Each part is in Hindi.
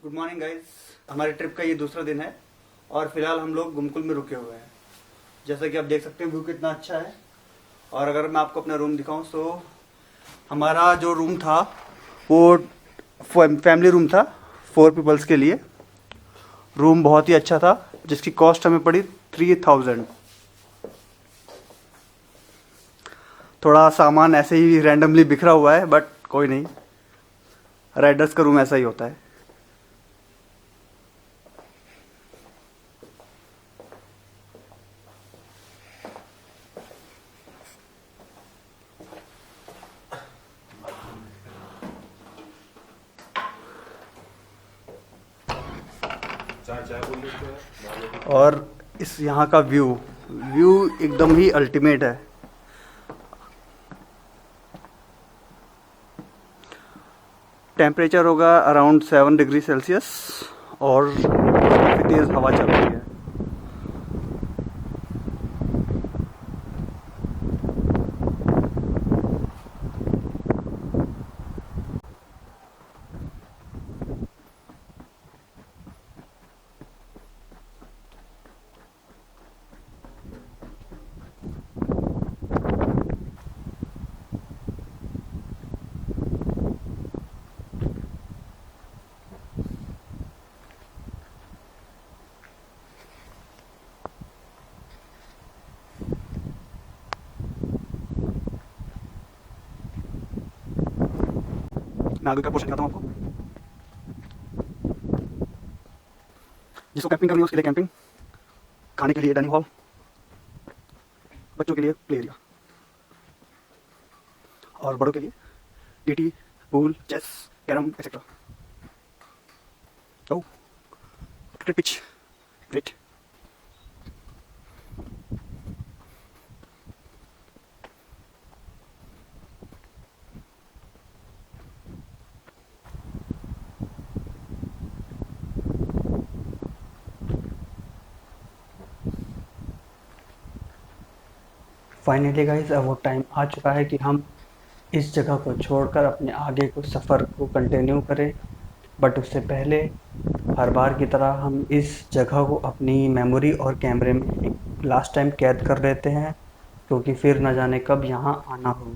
Good morning guys. हमारे ट्रिप का ये दूसरा दिन है और फिलहाल हम लोग गुमकुल में रुके हुए हैं। जैसा कि आप देख सकते हैं व्यू कितना अच्छा है। और अगर मैं आपको अपना रूम दिखाऊं तो हमारा जो रूम था वो फैमिली रूम था 4 पीपल्स के लिए। रूम बहुत ही अच्छा था जिसकी कॉस्ट हमें पड़ी 3000। थोड़ा सामान ऐसे ही रैंडमली बिखरा हुआ है बट कोई नहीं, राइडर्स का रूम ऐसा ही होता है। और इस यहाँ का व्यू व्यू एकदम ही अल्टीमेट है। टेम्परेचर होगा अराउंड 7 डिग्री सेल्सियस और काफ़ी तेज़ हवा चल रही है। मैं आगे का पोर्शन दिखाता हूँ आपको। जिसको कैंपिंग करनी है उसके लिए कैंपिंग, खाने के लिए डाइनिंग हॉल, बच्चों के लिए प्ले एरिया और बड़ों के लिए TT, pool, chess, carrom etcetera. तो cricket pitch, great. Finally guys अब वो टाइम आ चुका है कि हम इस जगह को छोड़कर अपने आगे को सफ़र को कंटिन्यू करें। बट उससे पहले हर बार की तरह हम इस जगह को अपनी मेमोरी और कैमरे में एक लास्ट टाइम कैद कर लेते हैं, क्योंकि फिर न जाने कब यहाँ आना हो।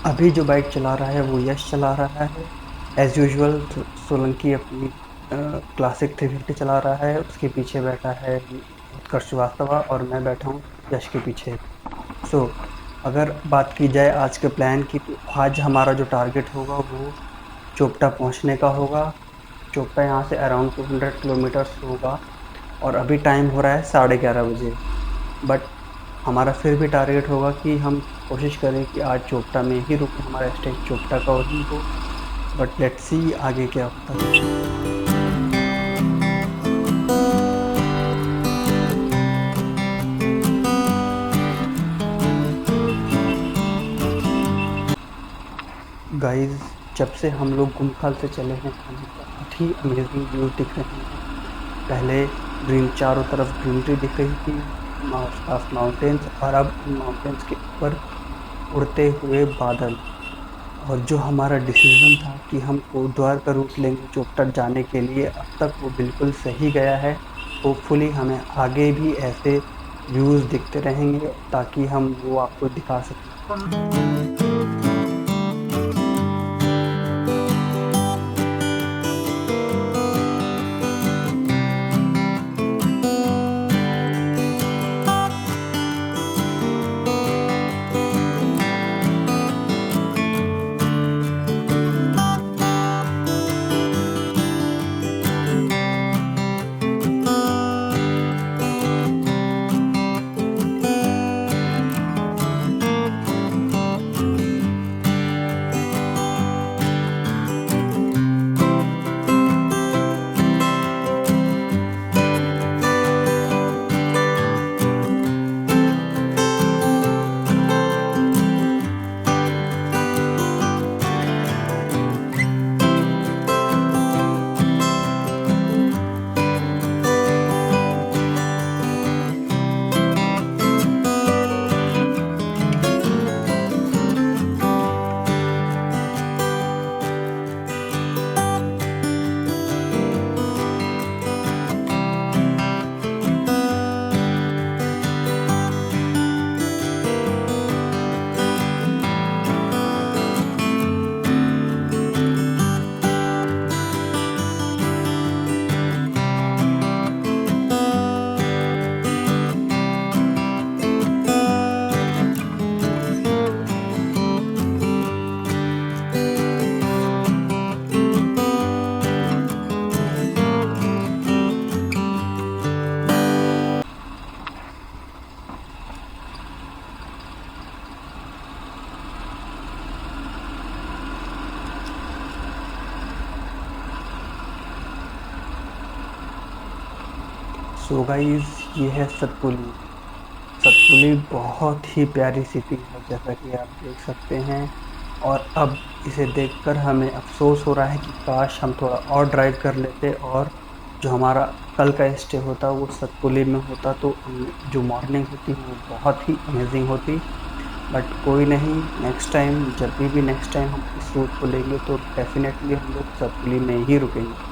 अभी जो बाइक चला रहा है वो यश चला रहा है। एज़ यूजुअल सोलंकी अपनी क्लासिक 350 चला रहा है। उसके पीछे बैठा है उत्कर्ष श्रीवास्तव और मैं बैठा हूँ यश के पीछे। सो अगर बात की जाए आज के प्लान की, तो आज हमारा जो टारगेट होगा वो चोपटा पहुँचने का होगा। चोपटा यहाँ से अराउंड 200 किलोमीटर्स होगा और अभी टाइम हो रहा है 11:30 बजे। बट हमारा फिर भी टारगेट होगा कि हम कोशिश करें कि आज चोपटा में ही रुकें, हमारा स्टे चोपटा का वही हो। बट लेट्स सी आगे क्या होता है। गाइस जब से हम लोग गुमखाल से चले हैं हमें बहुत ही अमेजिंग व्यूज दिख रहे हैं। पहले चारों तरफ ग्रीनरी दिख रही थी, आसपास माउंटेन्स, और अब उन माउंटेन्स के ऊपर उड़ते हुए बादल। और जो हमारा डिसीजन था कि हम कोटद्वार का रूट लेंगे चोपटा जाने के लिए, अब तक वो बिल्कुल सही गया है। होपफुली हमें आगे भी ऐसे व्यूज़ दिखते रहेंगे ताकि हम वो आपको दिखा सकें। सो गाइस, ये है सतपुली। सतपुली बहुत ही प्यारी सिटी है, जैसा कि आप देख सकते हैं। और अब इसे देखकर हमें अफ़सोस हो रहा है कि काश हम थोड़ा और ड्राइव कर लेते और जो हमारा कल का स्टे होता वो सतपुली में होता, तो जो मॉर्निंग होती वो बहुत ही अमेजिंग होती। बट कोई नहीं, नेक्स्ट टाइम जब भी नेक्स्ट टाइम हम इस रूट को लेंगे तो डेफ़िनेटली हम लोग सतपुली में ही रुकेंगे।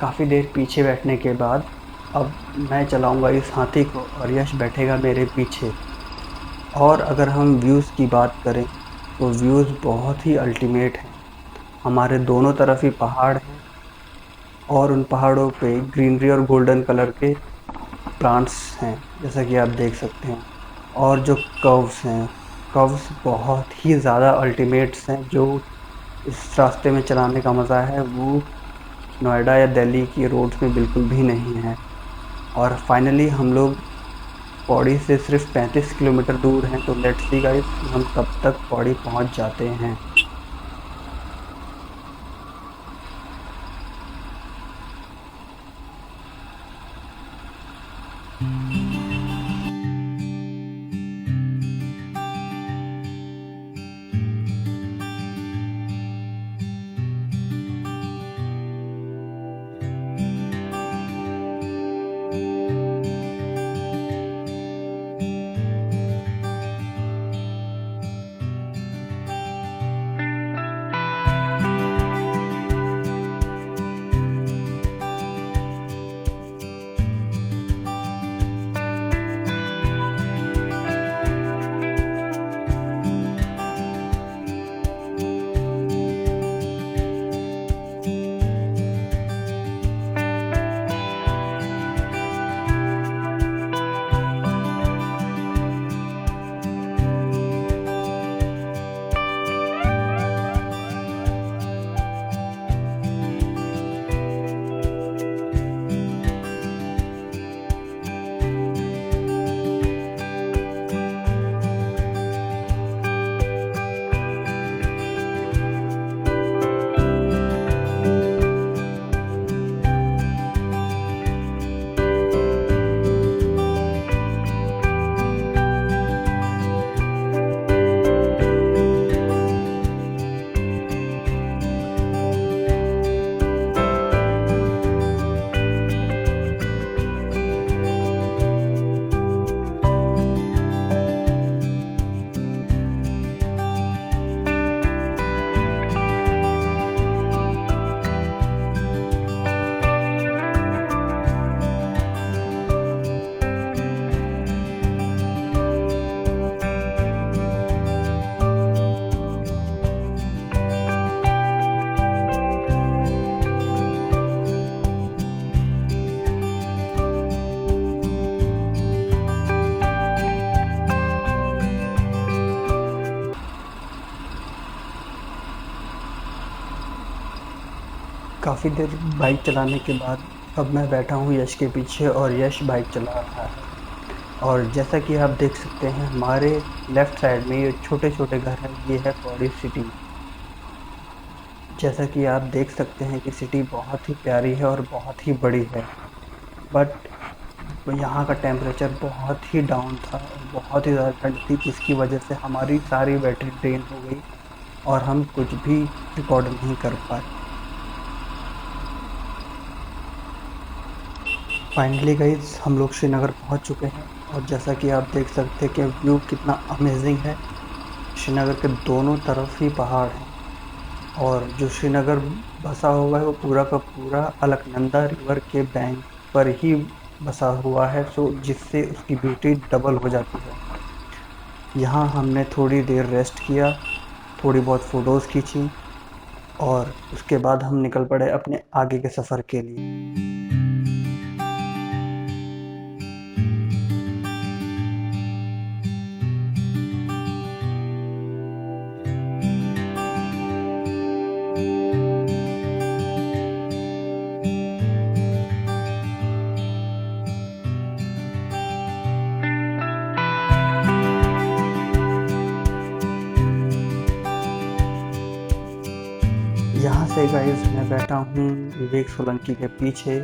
काफ़ी देर पीछे बैठने के बाद अब मैं चलाऊँगा इस हाथी को और यश बैठेगा मेरे पीछे। और अगर हम व्यूज़ की बात करें तो व्यूज़ बहुत ही अल्टीमेट हैं। हमारे दोनों तरफ ही पहाड़ हैं और उन पहाड़ों पे ग्रीनरी और गोल्डन कलर के प्लांट्स हैं, जैसा कि आप देख सकते हैं। और जो कर्व्स हैं, कर्व्स बहुत ही ज़्यादा अल्टीमेट्स हैं। जो इस रास्ते में चलाने का मज़ा है वो नोएडा या दिल्ली की रोड्स में बिल्कुल भी नहीं है। और फाइनली हम लोग पौड़ी से सिर्फ 35 किलोमीटर दूर हैं, तो लेट्स सी गाइस कि हम कब तक पौड़ी पहुंच जाते हैं। काफ़ी देर बाइक चलाने के बाद अब मैं बैठा हूँ यश के पीछे और यश बाइक चला रहा है। और जैसा कि आप देख सकते हैं, हमारे लेफ़्ट साइड में ये छोटे-छोटे घर हैं, ये है पौड़ी सिटी। जैसा कि आप देख सकते हैं कि सिटी बहुत ही प्यारी है और बहुत ही बड़ी है। बट यहाँ का टेम्परेचर बहुत ही डाउन था और बहुत ही ज़्यादा ठंड थी, जिसकी वजह से हमारी सारी बैटरी ड्रेन हो गई और हम कुछ भी रिकॉर्ड नहीं कर पाए। फाइनली गाइस, हम लोग श्रीनगर पहुँच चुके हैं और जैसा कि आप देख सकते हैं कि व्यू कितना अमेजिंग है। श्रीनगर के दोनों तरफ ही पहाड़ हैं और जो श्रीनगर बसा हुआ है वो पूरा का पूरा अलकनंदा रिवर के बैंक पर ही बसा हुआ है, सो जिससे उसकी ब्यूटी डबल हो जाती है। यहाँ हमने थोड़ी देर रेस्ट किया, थोड़ी बहुत फ़ोटोज़ खींची और उसके बाद हम निकल पड़े अपने आगे के सफ़र के लिए। यहाँ से गाइस मैं बैठा हूँ विवेक सोलंकी के पीछे।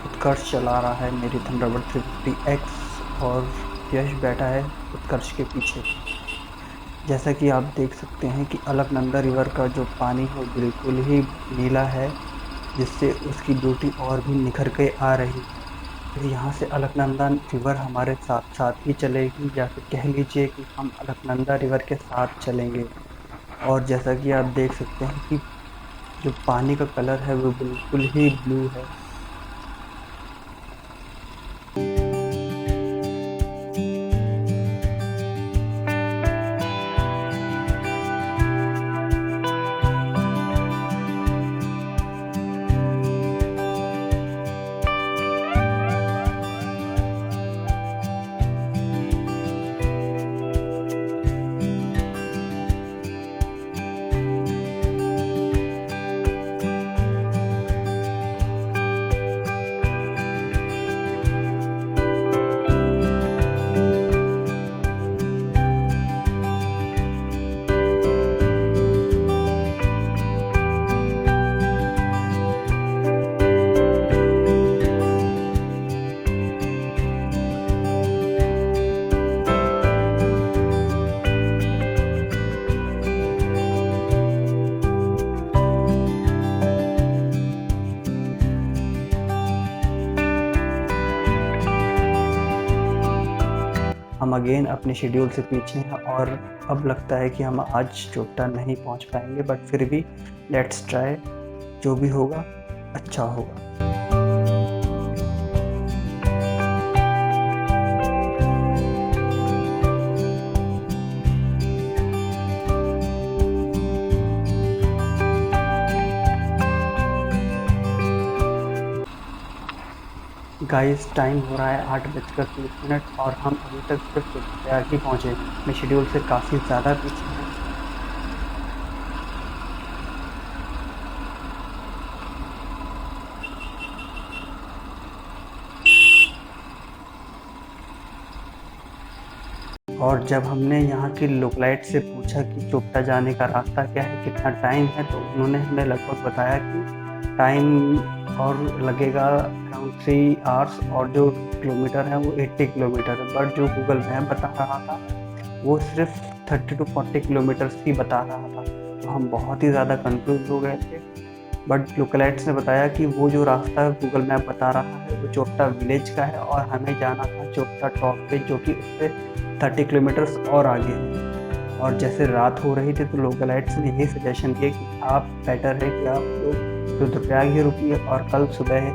उत्कर्ष चला रहा है मेरी थंडरबर्ड 350X और यश बैठा है उत्कर्ष के पीछे। जैसा कि आप देख सकते हैं कि अलकनंदा रिवर का जो पानी है वो बिल्कुल ही नीला है, जिससे उसकी ब्यूटी और भी निखर के आ रही है। यहाँ से अलकनंदा रिवर हमारे साथ साथ ही चलेगी, या फिर कह लीजिए कि हम अलकनंदा रिवर के साथ चलेंगे। और जैसा कि आप देख सकते हैं कि जो पानी का कलर है वो बिल्कुल ही ब्लू है। हम अगेन अपने शेड्यूल से पीछे हैं और अब लगता है कि हम आज चोपटा नहीं पहुंच पाएंगे, बट फिर भी लेट्स ट्राई। जो भी होगा अच्छा होगा। गाइस टाइम हो रहा है 8:30 और हम अभी तक सिर्फ रुद्रप्रयाग ही पहुँचे। अपने शेड्यूल से काफ़ी ज़्यादा पीछे हैं। और जब हमने यहाँ के लोकलाइट से पूछा कि चोपटा जाने का रास्ता क्या है, कितना टाइम है, तो उन्होंने हमें लगभग बताया कि टाइम और लगेगा अराउंड 3 आवर्स और जो किलोमीटर है वो 80 किलोमीटर है। बट जो गूगल मैप बता रहा था वो सिर्फ 30 to 40 किलोमीटर्स ही बता रहा था। तो हम बहुत ही ज़्यादा कंफ्यूज हो गए थे। बट लोकलाइट्स ने बताया कि वो जो रास्ता गूगल मैप बता रहा है वो चोपटा विलेज का है और हमें जाना था चोपटा टॉप पे, जो कि उससे 30 किलोमीटर्स और आगे है। और जैसे रात हो रही थी तो लोकलाइट्स ने ये सजेशन दिया कि आप बेटर है कि आप लोग रुद्रप्रयाग ही रुकिए और कल सुबह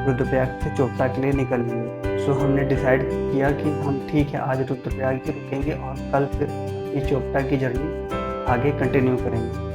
रुद्रप्रयाग से चोपटा के लिए निकलिए। सो हमने डिसाइड किया कि हम ठीक है आज रुद्रप्रयाग ही रुकेंगे और कल फिर अपनी चोपटा की जर्नी आगे कंटिन्यू करेंगे।